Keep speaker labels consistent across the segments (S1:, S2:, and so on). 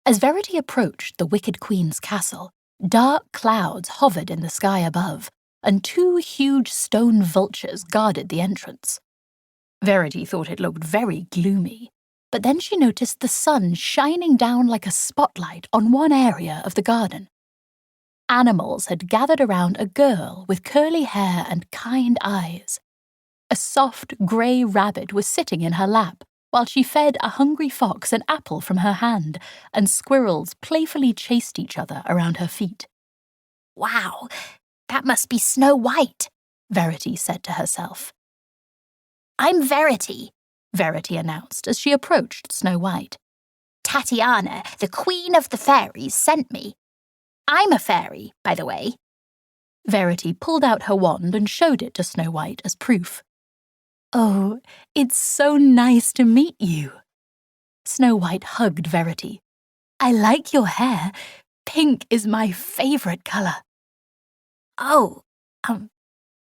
S1: As Verity approached the Wicked Queen's castle, dark clouds hovered in the sky above, and 2 huge stone vultures guarded the entrance. Verity thought it looked very gloomy, but then she noticed the sun shining down like a spotlight on one area of the garden. Animals had gathered around a girl with curly hair and kind eyes. A soft, grey rabbit was sitting in her lap, while she fed a hungry fox an apple from her hand, and squirrels playfully chased each other around her feet. "Wow, that must be Snow White," Verity said to herself. "I'm Verity," Verity announced as she approached Snow White. "Tatiana, the Queen of the Fairies, sent me. I'm a fairy, by the way." Verity pulled out her wand and showed it to Snow White as proof. "Oh, it's so nice to meet you." Snow White hugged Verity. "I like your hair. Pink is my favorite color." "Oh,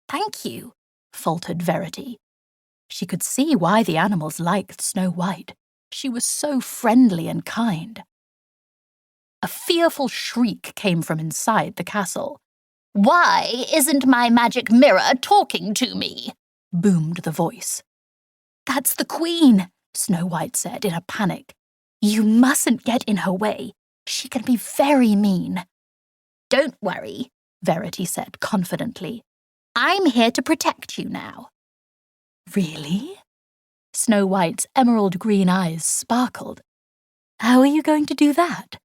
S1: thank you," faltered Verity. She could see why the animals liked Snow White. She was so friendly and kind. A fearful shriek came from inside the castle. "Why isn't my magic mirror talking to me?" boomed the voice. "That's the Queen," Snow White said in a panic. "You mustn't get in her way. She can be very mean." "Don't worry," Verity said confidently. "I'm here to protect you now." "Really?" Snow White's emerald green eyes sparkled. "How are you going to do that?"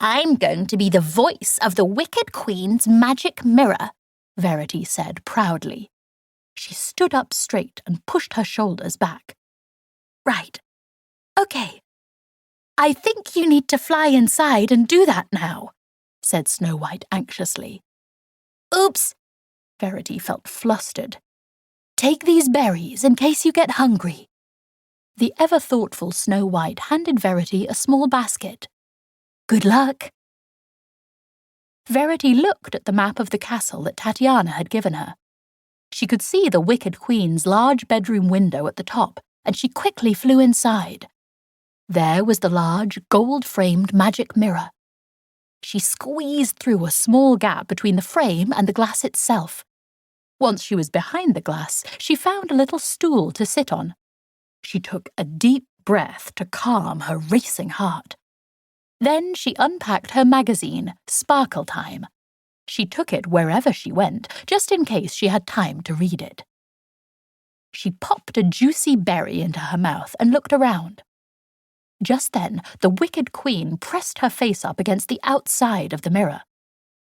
S1: "I'm going to be the voice of the Wicked Queen's magic mirror," Verity said proudly. She stood up straight and pushed her shoulders back. "Right. Okay. I think you need to fly inside and do that now," said Snow White anxiously. "Oops." Verity felt flustered. "Take these berries in case you get hungry." The ever-thoughtful Snow White handed Verity a small basket. "Good luck." Verity looked at the map of the castle that Tatiana had given her. She could see the Wicked Queen's large bedroom window at the top, and she quickly flew inside. There was the large, gold-framed magic mirror. She squeezed through a small gap between the frame and the glass itself. Once she was behind the glass, she found a little stool to sit on. She took a deep breath to calm her racing heart. Then she unpacked her magazine, Sparkle Time. She took it wherever she went, just in case she had time to read it. She popped a juicy berry into her mouth and looked around. Just then, the Wicked Queen pressed her face up against the outside of the mirror.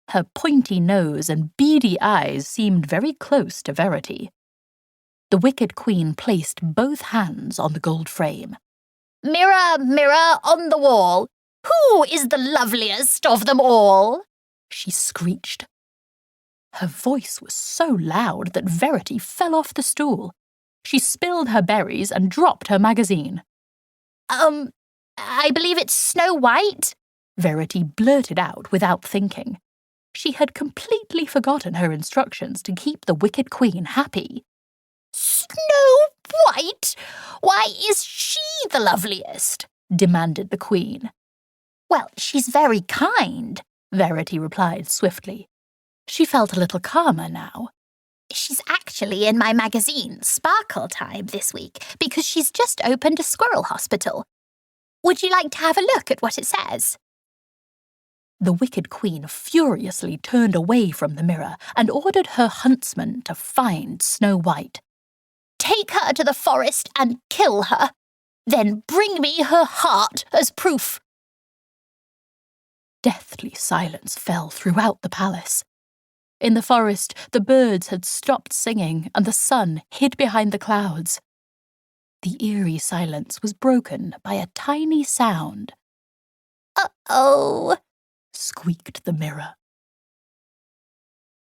S1: Her pointy nose and beady eyes seemed very close to Verity. The Wicked Queen placed both hands on the gold frame. "Mirror, mirror on the wall, who is the loveliest of them all?" she screeched. Her voice was so loud that Verity fell off the stool. She spilled her berries and dropped her magazine. I believe it's Snow White," Verity blurted out without thinking. She had completely forgotten her instructions to keep the Wicked Queen happy. "Snow White? Why is she the loveliest?" demanded the Queen. "Well, she's very kind," Verity replied swiftly. She felt a little calmer now. "She's actually in my magazine, Sparkle Time, this week, because she's just opened a squirrel hospital. Would you like to have a look at what it says?" The Wicked Queen furiously turned away from the mirror and ordered her huntsman to find Snow White. "Take her to the forest and kill her. Then bring me her heart as proof." Deathly silence fell throughout the palace. In the forest, the birds had stopped singing and the sun hid behind the clouds. The eerie silence was broken by a tiny sound. "Uh-oh," squeaked the mirror.